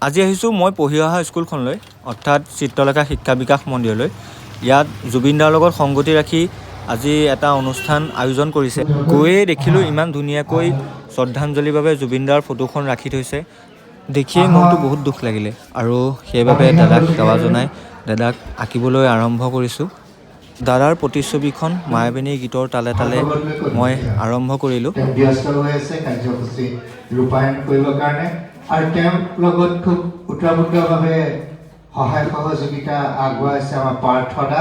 আজি আহিছোঁ মই পঢ়ি অহা স্কুলখনলৈ অৰ্থাৎ চিত্ৰলেখা শিক্ষা বিকাশ মন্দিৰলৈ। ইয়াত জুবিন দাৰ লগত সংগতি ৰাখি আজি এটা অনুষ্ঠান আয়োজন কৰিছে। গৈয়ে দেখিলোঁ ইমান ধুনীয়াকৈ শ্ৰদ্ধাঞ্জলিৰ বাবে জুবিন দাৰ ফটোখন ৰাখি থৈছে। দেখিয়ে মনটো বহুত দুখ লাগিলে আৰু সেইবাবে দাদাক সেৱা জনাই দাদাক আঁকিবলৈ আৰম্ভ কৰিছোঁ। দাদাৰ প্ৰতিচ্ছবিখন মায়াবিনী গীতৰ তালে তালে মই আৰম্ভ কৰিলোঁ। ব্যস্ত হৈ আছে কাৰ্যসূচী ৰূপায়ণ কৰিবৰ কাৰণে আৰু তেওঁৰ লগত খুব উত্তৰপূৰ্ণভাৱে সহায় সহযোগিতা আগবঢ়াইছে আমাৰ পাৰ্থদা।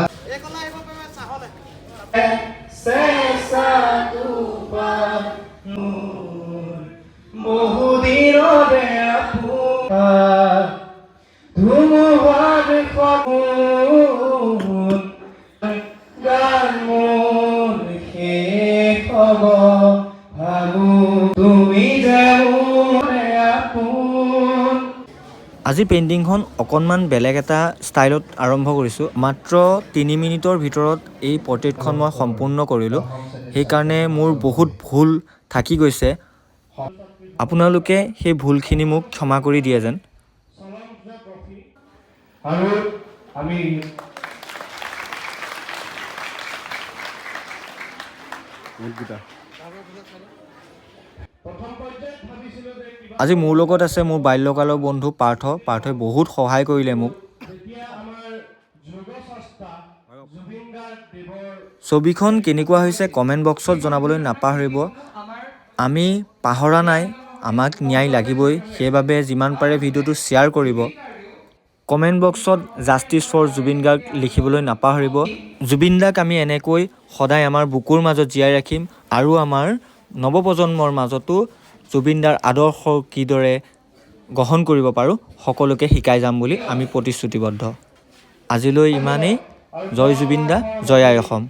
আজি পেইণ্টিংখন অকণমান বেলেগ এটা ষ্টাইলত আৰম্ভ কৰিছোঁ। মাত্ৰ 3 মিনিটৰ ভিতৰত এই পৰ্ট্ৰেইটখন মই সম্পূৰ্ণ কৰিলোঁ। সেইকাৰণে মোৰ বহুত ভুল থাকি গৈছে। আপোনালোকে সেই ভুলখিনি মোক ক্ষমা কৰি দিয়ে যেন। আজি মোৰ লগত আছে মোৰ বাল্যকালৰ বন্ধু পাৰ্থই বহুত সহায় কৰিলে মোক। ছবিখন কেনেকুৱা হৈছে কমেণ্ট বক্সত জনাবলৈ নাপাহৰিব। আমি পাহৰা নাই, আমাক ন্যায় লাগিবই, সেইবাবে যিমান পাৰে ভিডিঅ'টো শ্বেয়াৰ কৰিব। কমেণ্ট বক্সত জাষ্টিছ ফৰ জুবিন গাৰ্গ লিখিবলৈ নাপাহৰিব। জুবিন দাক আমি এনেকৈ সদায় আমাৰ বুকুৰ মাজত জীয়াই ৰাখিম আৰু আমাৰ নৱপ্ৰজন্মৰ মাজতো জুবিন দাৰ আদৰ্শ কিদৰে গ্ৰহণ কৰিব পাৰোঁ সকলোকে শিকাই যাম বুলি আমি প্ৰতিশ্ৰুতিবদ্ধ। আজিলৈ ইমানেই। জয় জুবিন দা, জয় আই অসম।